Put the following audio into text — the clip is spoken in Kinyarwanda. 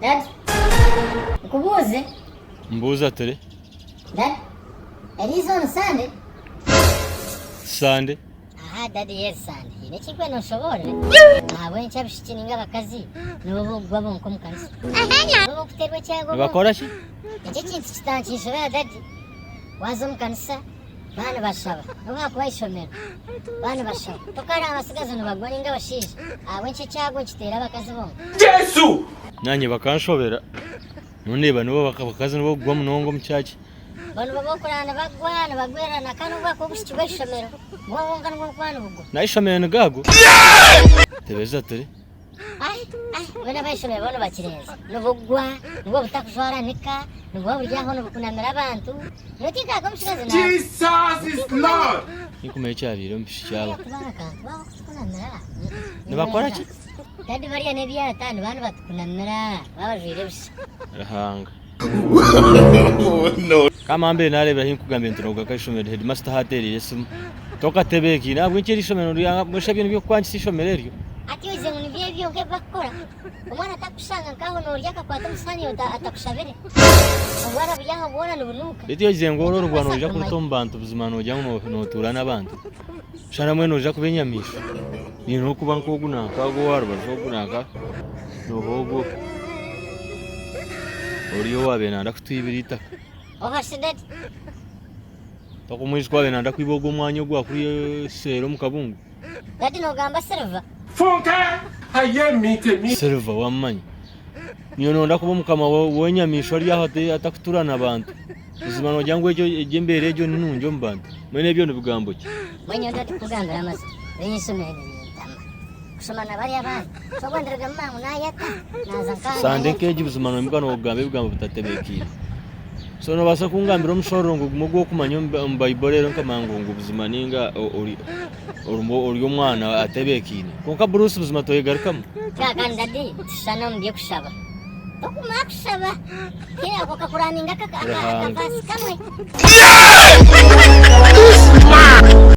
Dad. Kubuze. Mbuza tere. Dad. It is on Sunday. Sunday. Aha, Dad, yes, Sunday. Nechikwe no shobore. Wencha bishikininga bakazi. Nubu gwabo nko mukanisa. Nubu kuterwe cyago. Bakora ki? Iki kintu kitankishobora Dad. Wazo mukanisa. Bana bashaba. Nuba kwayishomera. Bana bashaba. Tokara abasigazo nubagwa ninga bashisha. Wencha cyago kitera bakazi bo. Yesu! Nanye bakanshobera. Nuneba nubo bakazi nubo gwa munongo mucyaki. Bano babokurana bagwana bagwerana kanu bako bushikwe shomero. Mwonga n'umwana bugo. Nayishomera ngago. Tebeza tere. Wena bayishomera bano bakirenza. Nubugwa, nubo butakushora nika, nubo buryaho nubukunamira abantu. Nutika ko mushigaze na. Jesus is Lord! Nikume cyabiro mpishyalo. Kunamira. Nibakora ki? Kandi bariya nebiya atanu bano batukunamira. Babajire busa. Rahanga. Oh no. Kama ambe narebera hinkugambe ntunoga kashomera headmaster hateri yesu. Toka tebeki nabwo nkiri shomero ya musha bintu byo kwanci ishomero ryo. Ati uze ngo nibiye byo nke bakora. Umwana atakushanga ngaho no ryaka kwata musani atakushabere. Ubara byaho bona nubunuka. Etiyo zengoro rwano uja kutombantu buzima no jyamu no tura nabantu. Shara mweno uja kubenyamisha. Ni no kuba nkoguna kago warba zogunaka. No bogo. Oriyo wabena ndakutwibirita. Ohashidad. Takumwishi kwawe nanda kwibogo mwanyo gwa kuri sero mukabungu. Dadi no gamba serva. Funka! Haye mite. Serva wamanyi. Niyo no ndakuba mukama wenyamisho rya hate atakuturana abantu. Uzima no jyango ejo ejembere ejo ninunjo mbantu. Mwene byo nibugambo ki. Mwenye ndati kugambira amazi. Renyisomere ndama. Kusomana bari abantu. Sogwandiraga mamu nayata. Nazankanga. Sande keji buzima no mbikano ogambe bigambo butatebekira. So no basa kungambira omushoro ngo mugo kumanya mbayiborero nkamango ngo buzima ninga uri umwana atebekine. Konka Bruce buzima toyegarukamo. Kandi Dadi sana mbiye kushaba. Okuma kushaba. Kera ko kakuraninga kakafasi kamwe.